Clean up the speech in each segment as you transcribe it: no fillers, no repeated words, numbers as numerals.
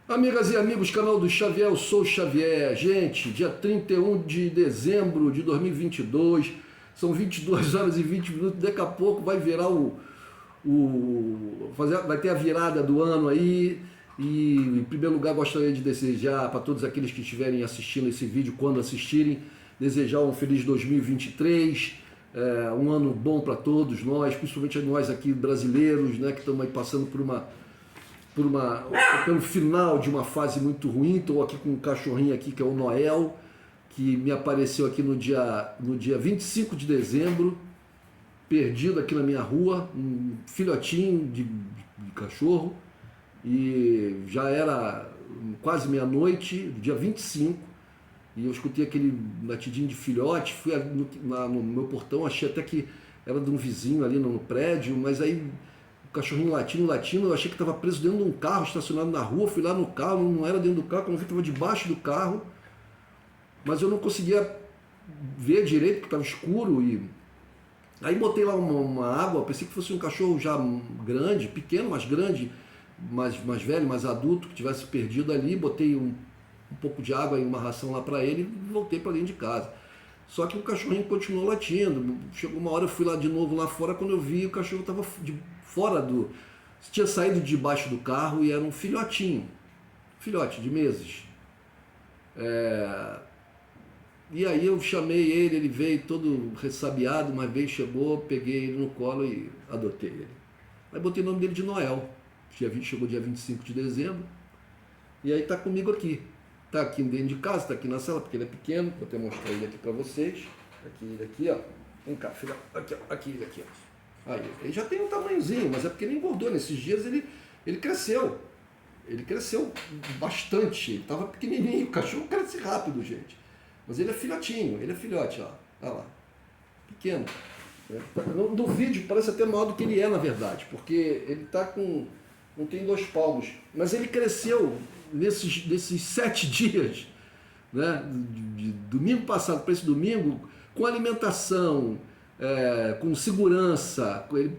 Amigas e amigos, canal do Xavier, eu sou o Xavier. Gente, dia 31 de dezembro de 2022, são 22 horas e 20 minutos, daqui a pouco vai virar vai ter a virada do ano aí. E em primeiro lugar gostaria de desejar para todos aqueles que estiverem assistindo esse vídeo, quando assistirem, desejar um feliz 2023, um ano bom para todos nós, principalmente nós aqui brasileiros, né, que estamos aí passando pelo final de uma fase muito ruim. Estou aqui com um cachorrinho aqui que é o Noel, que me apareceu aqui no dia 25 de dezembro, perdido aqui na minha rua, um filhotinho de cachorro, e já era quase meia-noite, dia 25, e eu escutei aquele batidinho de filhote, fui no meu portão, achei até que era de um vizinho ali no prédio, mas aí o cachorrinho latindo, eu achei que estava preso dentro de um carro estacionado na rua, fui lá no carro, não era dentro do carro, quando eu vi que estava debaixo do carro, mas eu não conseguia ver direito, porque estava escuro, e aí botei lá uma água, pensei que fosse um cachorro já grande, pequeno, mas grande, mais velho, mais adulto, que tivesse perdido ali, botei um pouco de água e uma ração lá para ele e voltei para dentro de casa. Só que o cachorrinho continuou latindo. Chegou uma hora, eu fui lá de novo lá fora, quando eu vi, o cachorro estava fora tinha saído debaixo do carro e era um filhotinho, filhote de meses. E aí eu chamei ele veio todo ressabiado, mas veio, chegou, peguei ele no colo e adotei ele. Aí botei o nome dele de Noel. Chegou dia 25 de dezembro, e aí tá comigo aqui. Tá aqui dentro de casa, tá aqui na sala, porque ele é pequeno, vou até mostrar ele aqui para vocês. Aqui, ó. Vem cá, filha. Aqui, ó. Aí, ele já tem um tamanhozinho, mas é porque ele engordou. Nesses dias ele cresceu. Ele cresceu bastante. Ele tava pequenininho. O cachorro cresce rápido, gente. Mas ele é filhotinho, ele é filhote, ó. Olha lá. Pequeno. No vídeo parece até maior do que ele é, na verdade, porque ele tá com... não tem 2 palmos. Mas ele cresceu nesses 7 dias, né, de domingo passado para esse domingo, com alimentação, com segurança, ele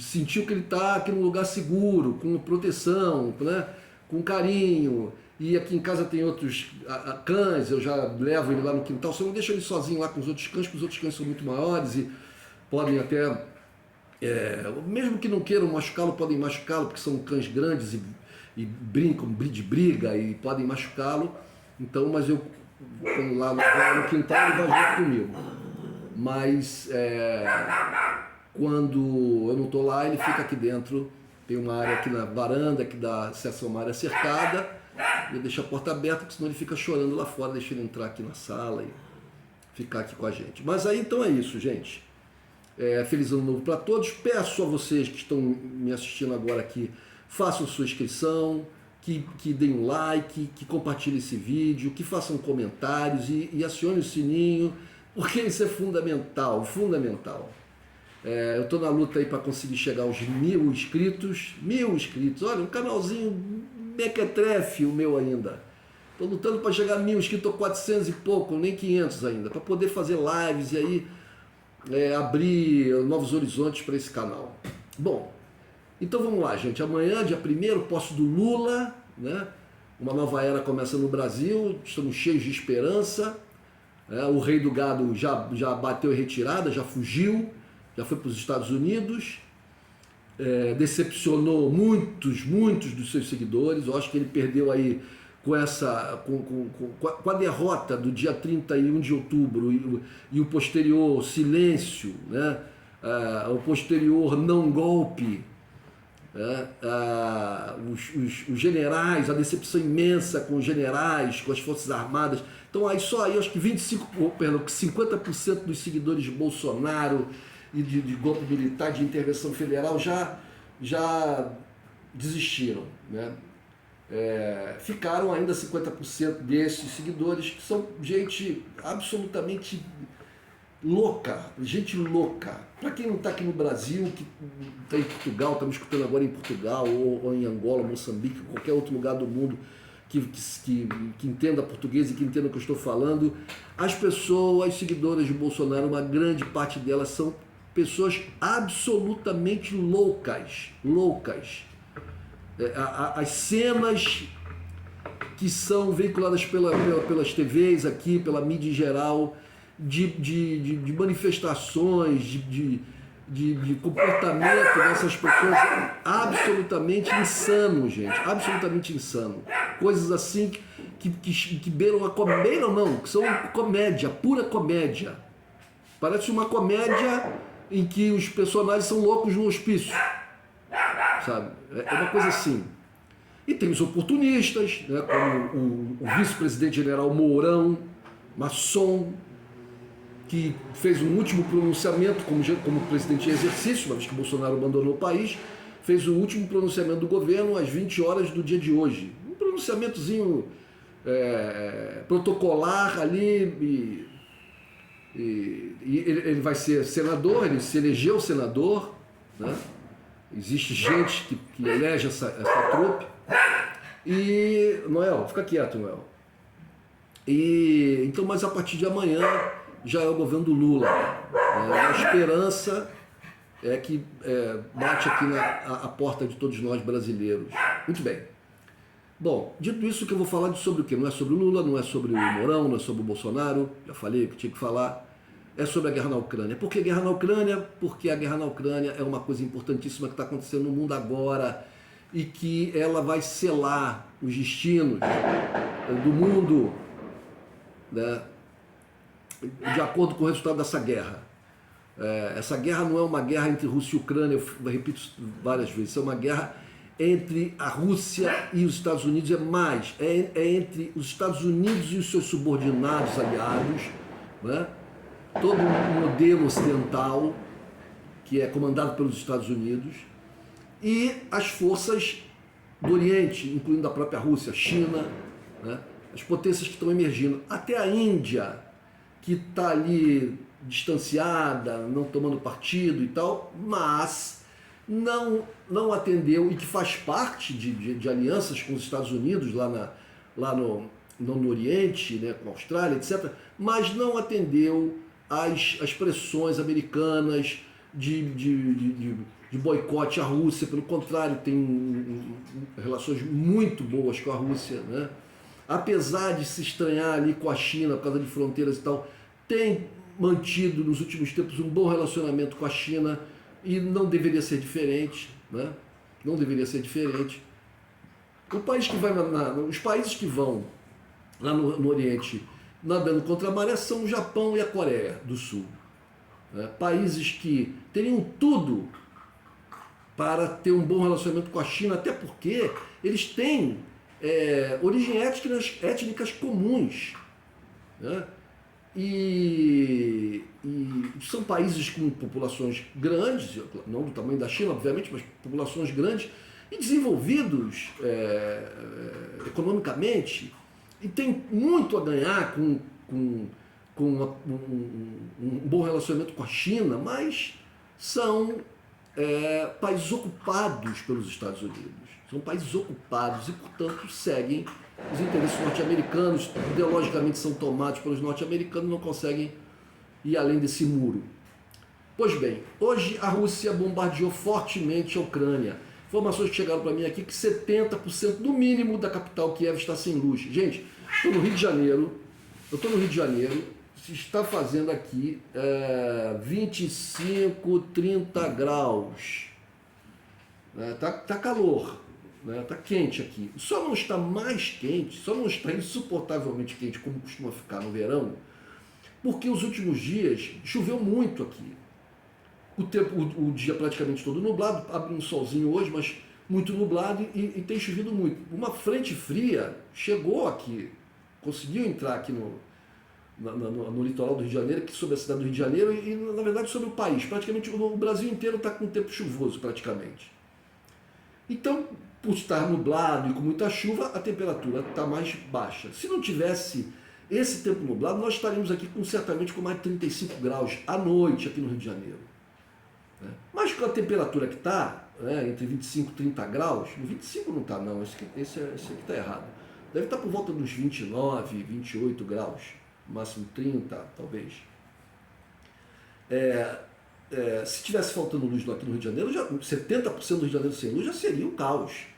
sentiu que ele está aqui num lugar seguro, com proteção, né, com carinho. E aqui em casa tem outros cães, eu já levo ele lá no quintal, só não deixo ele sozinho lá com os outros cães, porque os outros cães são muito maiores e podem até, mesmo que não queiram machucá-lo, podem machucá-lo, porque são cães grandes e brincam de briga e podem machucá-lo. Então, mas eu, quando lá no quintal, ele vai junto comigo. Mas quando eu não estou lá, ele fica aqui dentro. Tem uma área aqui na varanda que dá acesso a uma área cercada. Eu deixo a porta aberta, porque senão ele fica chorando lá fora. Deixo ele entrar aqui na sala e ficar aqui com a gente. Mas aí então é isso, gente. Feliz ano novo para todos. Peço a vocês que estão me assistindo agora aqui, façam sua inscrição, que deem um like, que compartilhem esse vídeo, que façam comentários e acionem o sininho, porque isso é fundamental, fundamental. Eu estou na luta aí para conseguir chegar aos 1000 inscritos. 1000 inscritos, olha, um canalzinho mequetrefe o meu ainda. Estou lutando para chegar a 1000 inscritos, estou 400 e pouco, nem 500 ainda, para poder fazer lives e aí abrir novos horizontes para esse canal. Bom, então vamos lá, gente. Amanhã, dia 1º, posse do Lula, né? Uma nova era começa no Brasil, estamos cheios de esperança. O rei do gado já bateu em retirada, já fugiu, já foi para os Estados Unidos, decepcionou muitos dos seus seguidores. Eu acho que ele perdeu aí com a derrota do dia 31 de outubro e o posterior silêncio, né? O posterior não golpe, os generais, a decepção imensa com os generais, com as Forças Armadas. Então aí só aí acho que 50% dos seguidores de Bolsonaro e de golpe militar, de intervenção federal já desistiram, né? Ficaram ainda 50% desses seguidores, que são gente absolutamente louca, gente louca. Para quem não está aqui no Brasil, que está em Portugal, está me escutando agora em Portugal, ou em Angola, Moçambique, qualquer outro lugar do mundo que entenda português e que entenda o que eu estou falando, as pessoas, as seguidoras de Bolsonaro, uma grande parte delas são pessoas absolutamente loucas. As cenas que são veiculadas pelas TVs aqui, pela mídia em geral, de manifestações, de comportamento dessas pessoas absolutamente insano, gente, absolutamente insano. Coisas assim que beiram a comédia, não, que são comédia, pura comédia. Parece uma comédia em que os personagens são loucos no hospício, sabe? É uma coisa assim. E tem os oportunistas, né, como o vice-presidente general Mourão, maçom, que fez um último pronunciamento como presidente em exercício, uma vez que Bolsonaro abandonou o país, fez o último pronunciamento do governo às 20 horas do dia de hoje. Um pronunciamentozinho protocolar ali, e ele vai ser senador, ele se elegeu senador, né? Existe gente que elege essa trupe. E, Noel, fica quieto, Noel. Então, mas a partir de amanhã já é o governo do Lula. A esperança é que bate aqui a porta de todos nós brasileiros. Muito bem. Bom, dito isso, que eu vou falar sobre o quê? Não é sobre o Lula, não é sobre o Mourão, não é sobre o Bolsonaro, já falei o que tinha que falar. É sobre a guerra na Ucrânia. Por que guerra na Ucrânia? Porque a guerra na Ucrânia é uma coisa importantíssima que está acontecendo no mundo agora e que ela vai selar os destinos do mundo, né, de acordo com o resultado dessa guerra. Essa guerra não é uma guerra entre Rússia e Ucrânia, eu repito várias vezes, é uma guerra entre a Rússia e os Estados Unidos, é entre os Estados Unidos e os seus subordinados aliados, né? Todo um modelo ocidental que é comandado pelos Estados Unidos e as forças do Oriente, incluindo a própria Rússia, China, né? As potências que estão emergindo, até a Índia, que está ali distanciada, não tomando partido e tal, mas não atendeu e que faz parte de alianças com os Estados Unidos lá no Oriente, né, com a Austrália, etc., mas não atendeu às pressões americanas de boicote à Rússia. Pelo contrário, tem relações muito boas com a Rússia, né? Apesar de se estranhar ali com a China por causa de fronteiras e tal, tem mantido nos últimos tempos um bom relacionamento com a China e não deveria ser diferente, né? Não deveria ser diferente. Os países que vão lá no Oriente nadando contra a maré são o Japão e a Coreia do Sul, né? Países que teriam tudo para ter um bom relacionamento com a China, até porque eles têm origem étnicas comuns, né? E são países com populações grandes, não do tamanho da China, obviamente, mas populações grandes e desenvolvidos economicamente, e tem muito a ganhar com um bom relacionamento com a China, mas são países ocupados pelos Estados Unidos. São países ocupados e, portanto, seguem os interesses norte-americanos, ideologicamente são tomados pelos norte-americanos, não conseguem ir além desse muro. Pois bem, hoje a Rússia bombardeou fortemente a Ucrânia. Informações que chegaram para mim aqui que 70% no mínimo da capital Kiev está sem luz. Gente, estou no Rio de Janeiro, está fazendo aqui 25, 30 graus. Tá calor. Está quente aqui. Só não está mais quente, só não está insuportavelmente quente como costuma ficar no verão, porque os últimos dias choveu muito aqui. O dia praticamente todo nublado, abre um solzinho hoje, mas muito nublado e tem chovido muito. Uma frente fria chegou aqui, conseguiu entrar aqui no litoral do Rio de Janeiro, aqui sobre a cidade do Rio de Janeiro e na verdade sobre o país. Praticamente o Brasil inteiro está com tempo chuvoso praticamente. Então, por estar nublado e com muita chuva, a temperatura está mais baixa. Se não tivesse esse tempo nublado, nós estaríamos aqui certamente com mais de 35 graus à noite aqui no Rio de Janeiro. Mas com a temperatura que está, entre 25 e 30 graus, no 25 não está não, esse aqui está errado. Deve estar por volta dos 29, 28 graus, máximo 30 talvez. Se tivesse faltando luz aqui no Rio de Janeiro, 70% do Rio de Janeiro sem luz já seria um caos.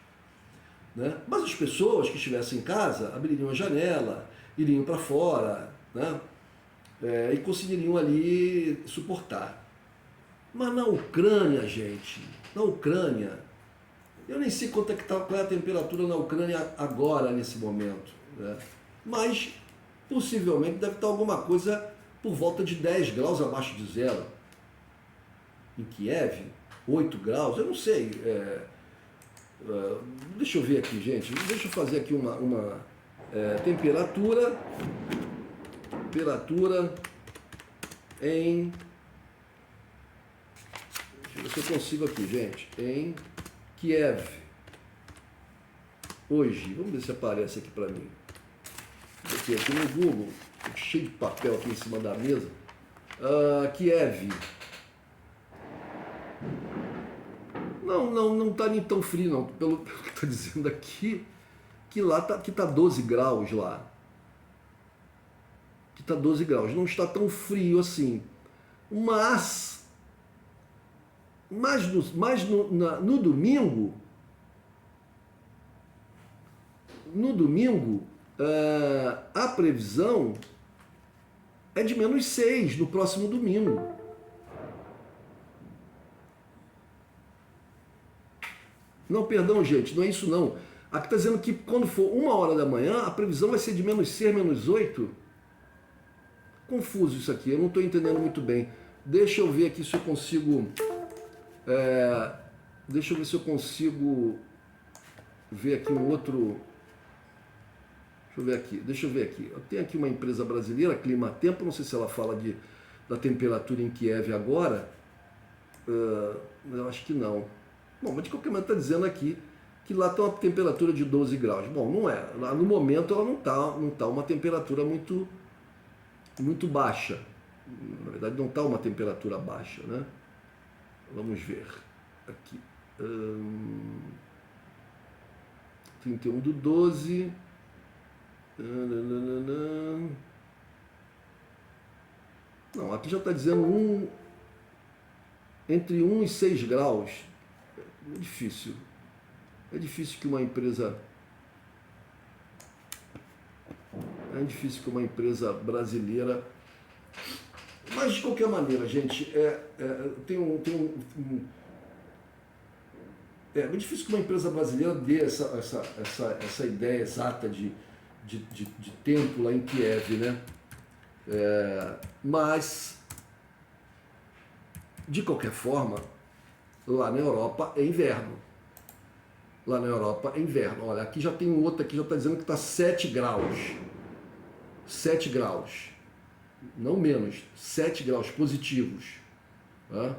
né? Mas as pessoas que estivessem em casa abririam a janela, iriam para fora, né? E conseguiriam ali suportar. Mas na Ucrânia, gente, na Ucrânia, eu nem sei qual é a temperatura na Ucrânia agora, nesse momento, né? Mas possivelmente deve estar alguma coisa por volta de 10 graus abaixo de zero. Em Kiev, 8 graus, eu não sei. Deixa eu ver aqui, gente. Deixa eu fazer aqui uma temperatura em... Deixa eu ver se eu consigo aqui, gente. Em Kiev. Hoje. Vamos ver se aparece aqui para mim. Aqui no Google. Cheio de papel aqui em cima da mesa. Kiev. Não está nem tão frio, não. Pelo que está dizendo aqui, que lá tá 12 graus lá. Que tá 12 graus. Não está tão frio assim. Mas no domingo, a previsão é de -6 no próximo domingo. Não, perdão, gente, não é isso não. Aqui está dizendo que quando for 1h da manhã, a previsão vai ser de -6, -8. Confuso isso aqui, eu não estou entendendo muito bem. Deixa eu ver aqui se eu consigo... deixa eu ver se eu consigo ver aqui um outro... Deixa eu ver aqui. Eu tenho aqui uma empresa brasileira, Climatempo, não sei se ela fala da temperatura em Kiev agora. Eu acho que não. Bom, mas de qualquer maneira está dizendo aqui que lá está uma temperatura de 12 graus. Bom, não é. Lá no momento ela não tá uma temperatura muito baixa. Na verdade não está uma temperatura baixa, né? Vamos ver aqui. 31/12. Não, aqui já está dizendo entre 1 e 6 graus. É difícil. É difícil que uma empresa brasileira... Mas de qualquer maneira, gente, é muito difícil que uma empresa brasileira dê essa ideia exata de tempo lá em Kiev, né? Mas, de qualquer forma, lá na Europa é inverno. Olha, aqui já tem um outro, aqui já está dizendo que está 7 graus. 7 graus. Não menos. 7 graus positivos. Tá?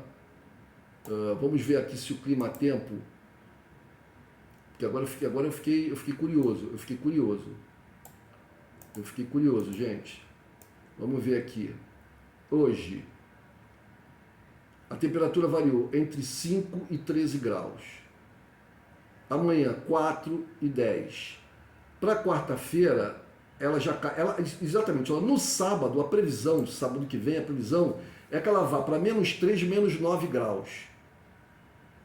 Vamos ver aqui se o clima-tempo... Porque agora eu fiquei curioso, gente. Vamos ver aqui. Hoje, a temperatura variou entre 5 e 13 graus. Amanhã, 4 e 10. Para quarta-feira, ela já cai. Exatamente, no sábado, a previsão, sábado que vem, a previsão é que ela vá para -3, -9 graus.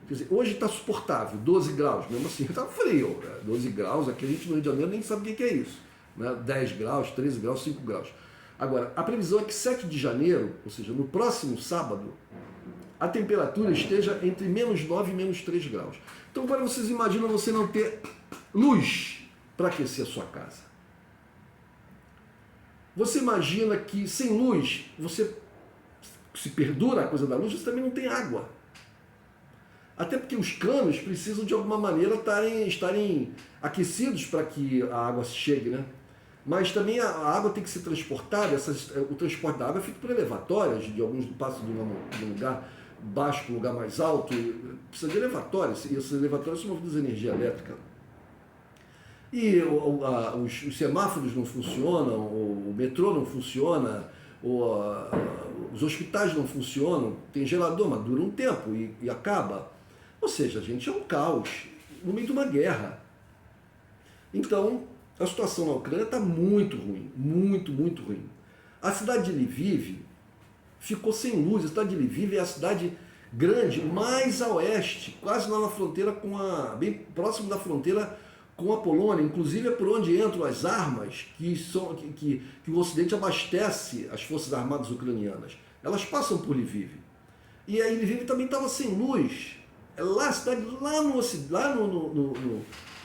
Quer dizer, hoje está suportável, 12 graus, mesmo assim está frio. 12 graus, aqui a gente no Rio de Janeiro nem sabe o que é isso. Né? 10 graus, 13 graus, 5 graus. Agora, a previsão é que 7 de janeiro, ou seja, no próximo sábado, a temperatura esteja entre -9 e -3 graus. Então agora vocês imaginam você não ter luz para aquecer a sua casa. Você imagina que sem luz, se perdura a coisa da luz, você também não tem água. Até porque os canos precisam de alguma maneira estarem aquecidos para que a água chegue, né? Mas também a água tem que ser transportada, o transporte da água é feito por elevatórias, de alguns passam de um lugar baixo para um lugar mais alto, precisa de elevatórios, e esses elevatórios são movidos a energia elétrica. E os semáforos não funcionam, o metrô não funciona, os hospitais não funcionam, tem gerador, mas dura um tempo e acaba. Ou seja, gente, é um caos, no meio de uma guerra. Então, a situação na Ucrânia está muito ruim, muito ruim. A cidade de Lviv ficou sem luz. A cidade de Lviv é a cidade grande mais a oeste, quase lá na fronteira bem próximo da fronteira com a Polônia, inclusive é por onde entram as armas que o Ocidente abastece as forças armadas ucranianas. Elas passam por Lviv. E aí Lviv também estava sem luz. Lá, a cidade lá,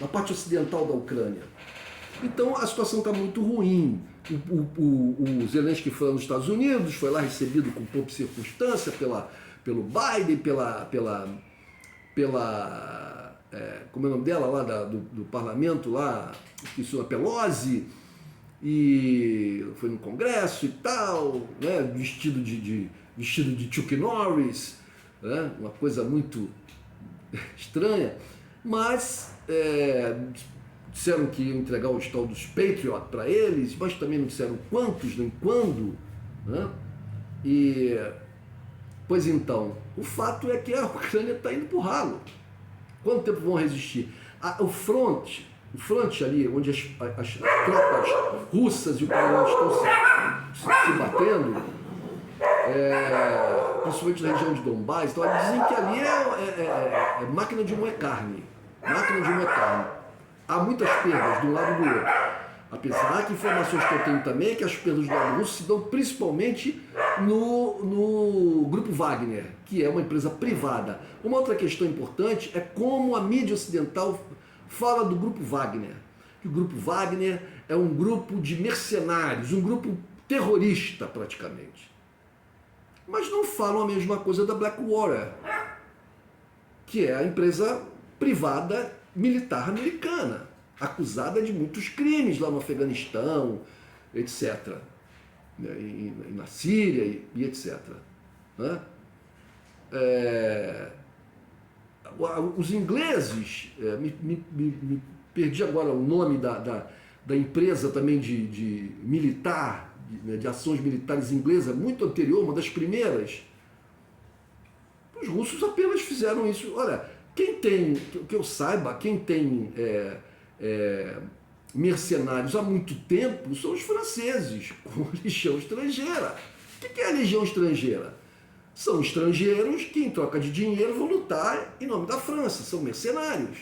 na parte ocidental da Ucrânia. Então a situação está muito ruim. O Zelensky foi nos Estados Unidos, foi lá recebido com pompa e circunstância pelo Biden, como é o nome dela lá do parlamento lá, esqueci, a Pelosi, e foi no Congresso e tal, né, vestido de Chuck Norris, né, uma coisa muito estranha, mas disseram que iam entregar o tal dos Patriot para eles, mas também não disseram quantos, nem quando, né? Pois então, o fato é que a Ucrânia está indo para o ralo. Quanto tempo vão resistir? O front ali, onde as tropas russas e ucranianas estão se batendo, principalmente na região de Donbás, então eles dizem que ali é máquina de moer carne. Máquina de moer carne. Há muitas perdas de um lado e do outro. Apesar que informações que eu tenho também é que as perdas do lado russo se dão principalmente no Grupo Wagner, que é uma empresa privada. Uma outra questão importante é como a mídia ocidental fala do Grupo Wagner. Que o Grupo Wagner é um grupo de mercenários, um grupo terrorista praticamente. Mas não falam a mesma coisa da Blackwater, que é a empresa privada militar americana, acusada de muitos crimes lá no Afeganistão, etc. E na Síria e etc. Né? Os ingleses, me perdi agora o nome da empresa também de militar, de ações militares inglesa, muito anterior, uma das primeiras. Os russos apenas fizeram isso. Olha, quem tem, que eu saiba, quem tem mercenários há muito tempo são os franceses, com legião estrangeira. O que é a legião estrangeira? São estrangeiros que, em troca de dinheiro, vão lutar em nome da França, são mercenários.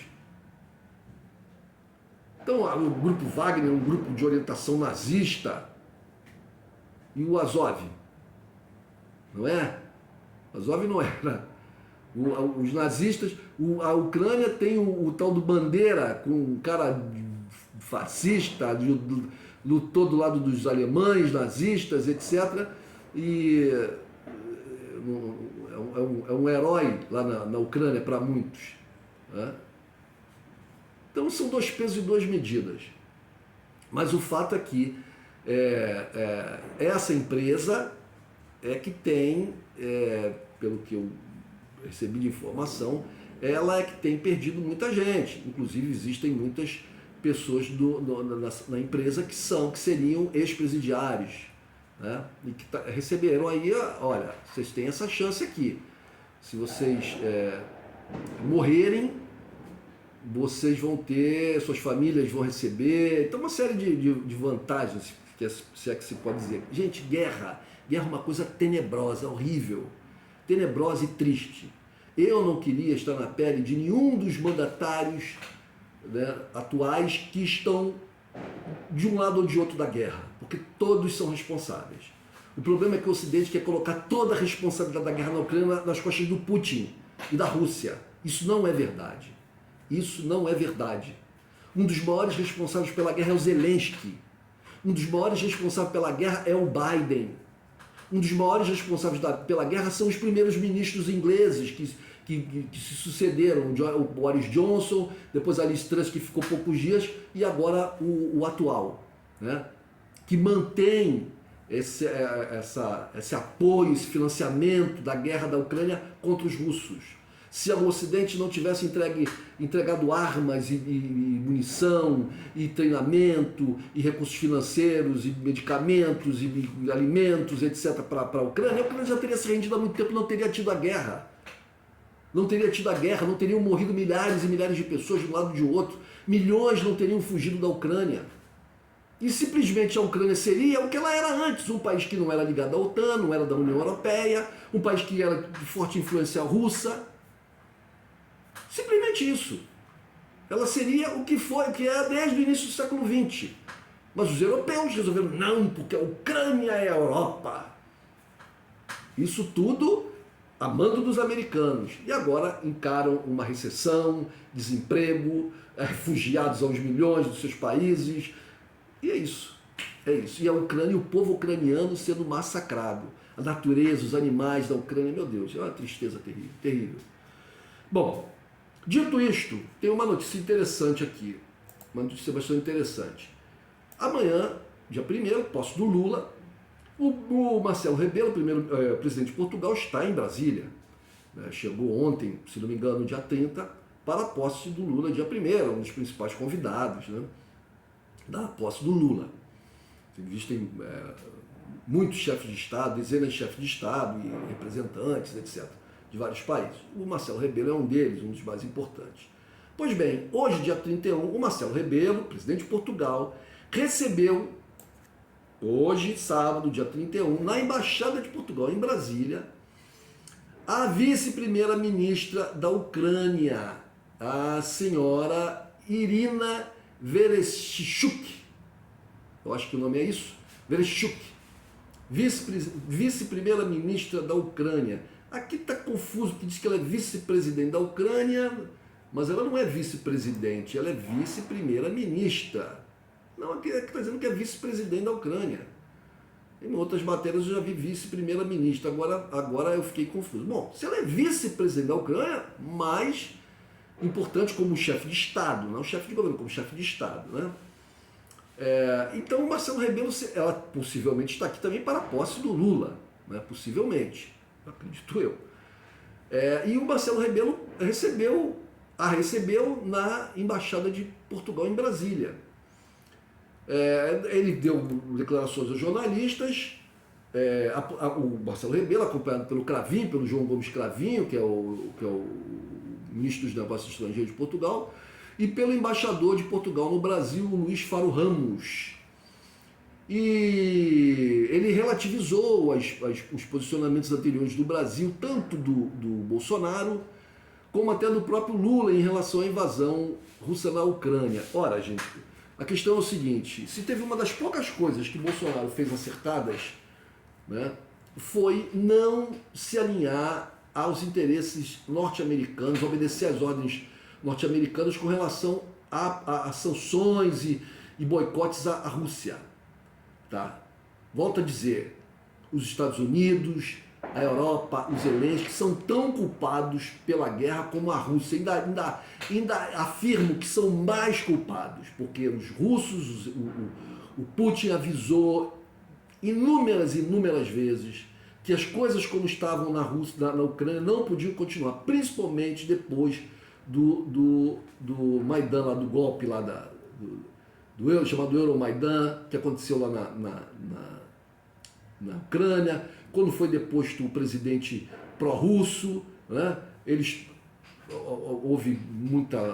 Então, o Grupo Wagner é um grupo de orientação nazista. E o Azov? Não é? O Azov não era. Os nazistas, a Ucrânia tem o tal do Bandeira, com um cara fascista, lutou do lado dos alemães, nazistas, etc. E é um herói lá na Ucrânia para muitos. Né? Então são dois pesos e duas medidas. Mas o fato é que essa empresa é que tem, pelo que eu recebi de informação, ela é que tem perdido muita gente. Inclusive existem muitas pessoas na empresa que seriam ex-presidiários, né? E que receberam aí, olha, vocês têm essa chance aqui. Se vocês morrerem, vocês vão ter, suas famílias vão receber, então uma série de vantagens, se é que se pode dizer. Gente, guerra é uma coisa tenebrosa, horrível, tenebrosa e triste. Eu não queria estar na pele de nenhum dos mandatários, né, atuais que estão de um lado ou de outro da guerra, porque todos são responsáveis. O problema é que o Ocidente quer colocar toda a responsabilidade da guerra na Ucrânia nas costas do Putin e da Rússia. Isso não é verdade. Isso não é verdade. Um dos maiores responsáveis pela guerra é o Zelensky. Um dos maiores responsáveis pela guerra é o Biden. Um dos maiores responsáveis pela guerra são os primeiros ministros ingleses que se sucederam, o Boris Johnson, depois a Liz Truss, que ficou poucos dias, e agora o atual, né? Que mantém esse apoio, esse financiamento da guerra da Ucrânia contra os russos. Se o Ocidente não tivesse entregado armas e munição, e treinamento, e recursos financeiros, e medicamentos, e alimentos, etc., para a Ucrânia já teria se rendido há muito tempo, não teria tido a guerra. Não teria tido a guerra, não teriam morrido milhares e milhares de pessoas de um lado e de outro. Milhões não teriam fugido da Ucrânia. E simplesmente a Ucrânia seria o que ela era antes, um país que não era ligado à OTAN, não era da União Europeia, um país que era de forte influência russa. Simplesmente isso. Ela seria o que foi, o que é desde o início do século XX. Mas os europeus resolveram, não, porque a Ucrânia é a Europa. Isso tudo a mando dos americanos. E agora encaram uma recessão, desemprego, refugiados aos milhões dos seus países. E é isso. É isso. E a Ucrânia, o povo ucraniano sendo massacrado. A natureza, os animais da Ucrânia, meu Deus, é uma tristeza terrível, terrível. Bom, dito isto, tem uma notícia interessante aqui. Uma notícia bastante interessante. Amanhã, dia 1º, posse do Lula, o Marcelo Rebelo, o primeiro presidente de Portugal, está em Brasília. Chegou ontem, se não me engano, dia 30, para a posse do Lula, dia 1º, um dos principais convidados, né, da posse do Lula. Existem muitos chefes de Estado, dezenas de chefes de Estado e representantes, etc., de vários países. O Marcelo Rebelo é um deles, um dos mais importantes. Pois bem, hoje, dia 31, o Marcelo Rebelo, presidente de Portugal, recebeu, hoje, sábado, dia 31, na Embaixada de Portugal, em Brasília, a vice-primeira-ministra da Ucrânia, a senhora Irina Vereshchuk. Eu acho que o nome é isso, Vereshchuk, vice-primeira-ministra da Ucrânia. Aqui está confuso, porque diz que ela é vice-presidente da Ucrânia, mas ela não é vice-presidente, ela é vice-primeira-ministra. Não, aqui está dizendo que é vice-presidente da Ucrânia. Em outras matérias eu já vi vice-primeira-ministra, agora eu fiquei confuso. Bom, se ela é vice-presidente da Ucrânia, mais importante como chefe de Estado, não chefe de governo, como chefe de Estado, né? Então o Marcelo Rebelo, ela possivelmente está aqui também para a posse do Lula, né? Possivelmente, acredito eu. E o Marcelo Rebelo a recebeu na Embaixada de Portugal em Brasília. Ele deu declarações aos jornalistas, o Marcelo Rebelo, acompanhado pelo Cravinho, pelo João Gomes Cravinho, que é o ministro dos Negócios Estrangeiros de Portugal, e pelo embaixador de Portugal no Brasil, Luís Faro Ramos. E ele relativizou os posicionamentos anteriores do Brasil, tanto do Bolsonaro, como até do próprio Lula em relação à invasão russa na Ucrânia. Ora, gente, a questão é o seguinte, se teve uma das poucas coisas que Bolsonaro fez acertadas, né, foi não se alinhar aos interesses norte-americanos, obedecer às ordens norte-americanas com relação a sanções e boicotes à Rússia. Tá? Volto a dizer, os Estados Unidos, a Europa, os Zelensky são tão culpados pela guerra como a Rússia. Ainda afirmo que são mais culpados, porque os russos, o Putin avisou inúmeras vezes que as coisas como estavam na Rússia, na Ucrânia, não podiam continuar, principalmente depois do Maidan, lá, do golpe lá chamado Euromaidan, que aconteceu lá na Ucrânia, quando foi deposto o presidente pró-russo, né? Houve muita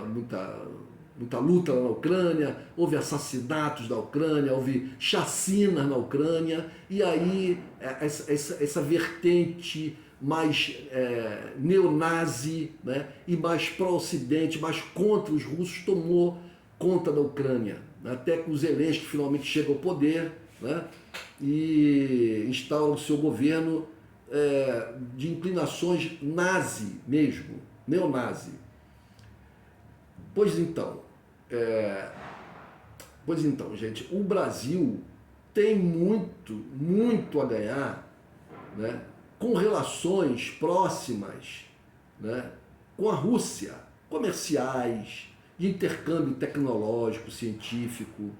luta lá na Ucrânia, houve assassinatos na Ucrânia, houve chacinas na Ucrânia, e aí essa vertente mais neonazi, né, e mais pró-ocidente, mais contra os russos, tomou conta da Ucrânia, né, até que o Zelensky finalmente chega ao poder, né, e instaura o seu governo de inclinações nazi mesmo, neonazi. Pois então, gente, o Brasil tem muito a ganhar, né, com relações próximas, né, com a Rússia, comerciais, de intercâmbio tecnológico, científico,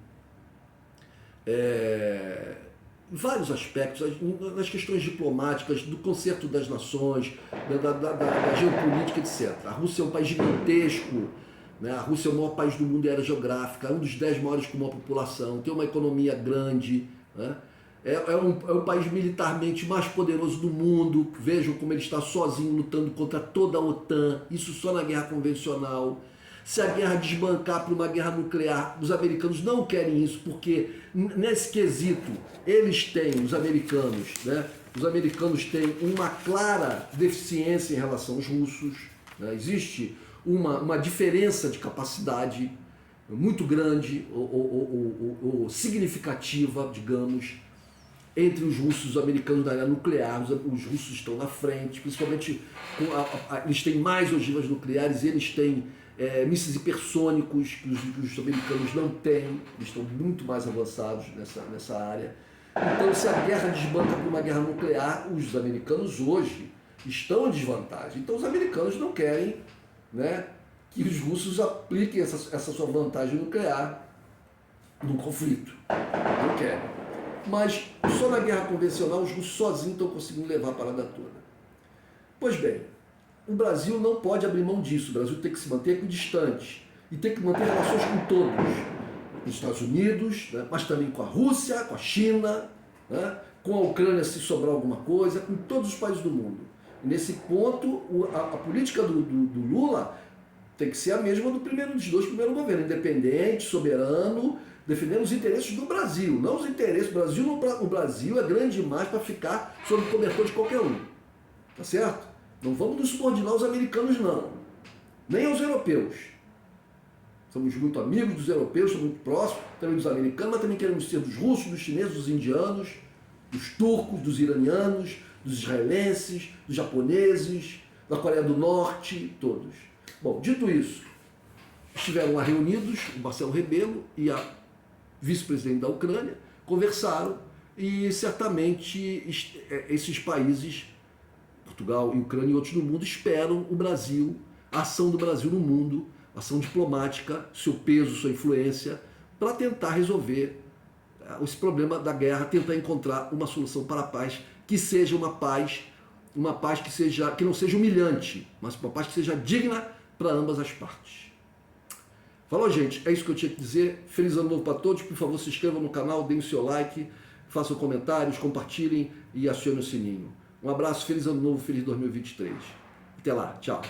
vários aspectos, nas questões diplomáticas, do concerto das nações, da geopolítica, etc. A Rússia é um país gigantesco, né? A Rússia é o maior país do mundo em área geográfica, é um dos 10 maiores com maior população, tem uma economia grande, né? É o país militarmente mais poderoso do mundo. Vejam como ele está sozinho lutando contra toda a OTAN, isso só na guerra convencional. Se a guerra desbancar para uma guerra nuclear, os americanos não querem isso, porque nesse quesito eles têm, os americanos, né? Os americanos têm uma clara deficiência em relação aos russos, né? Existe uma diferença de capacidade muito grande ou significativa, digamos, entre os russos e os americanos da área nuclear. Os russos estão na frente, principalmente eles têm mais ogivas nucleares, eles têm mísseis hipersônicos que os americanos não têm, eles estão muito mais avançados nessa área. Então, se a guerra desbanca para uma guerra nuclear, os americanos hoje estão em desvantagem. Então, os americanos não querem, né, que os russos apliquem essa sua vantagem nuclear no conflito. Não querem. Mas só na guerra convencional os russos sozinhos estão conseguindo levar a parada toda. Pois bem, o Brasil não pode abrir mão disso. O Brasil tem que se manter equidistante e tem que manter relações com todos. Com os Estados Unidos, né, mas também com a Rússia, com a China, né, com a Ucrânia se sobrar alguma coisa, com todos os países do mundo. E nesse ponto, a política do Lula tem que ser a mesma dos dois primeiros governos, independente, soberano, defendendo os interesses do Brasil, não os interesses do Brasil. O Brasil é grande demais para ficar sob o cobertor de qualquer um. Tá certo? Não vamos nos subordinar aos americanos, não. Nem aos europeus. Somos muito amigos dos europeus, somos muito próximos também dos americanos, mas também queremos ser dos russos, dos chineses, dos indianos, dos turcos, dos iranianos, dos israelenses, dos japoneses, da Coreia do Norte, todos. Bom, dito isso, estiveram lá reunidos o Marcelo Rebelo e a vice-presidente da Ucrânia, conversaram e certamente esses países, Portugal e Ucrânia e outros no mundo, esperam o Brasil, a ação do Brasil no mundo, ação diplomática, seu peso, sua influência, para tentar resolver esse problema da guerra, tentar encontrar uma solução para a paz, que seja uma paz que não seja humilhante, mas uma paz que seja digna para ambas as partes. Falou, gente, é isso que eu tinha que dizer. Feliz ano novo para todos. Por favor, se inscrevam no canal, deem o seu like, façam comentários, compartilhem e acionem o sininho. Um abraço, feliz ano novo, feliz 2023. Até lá, tchau.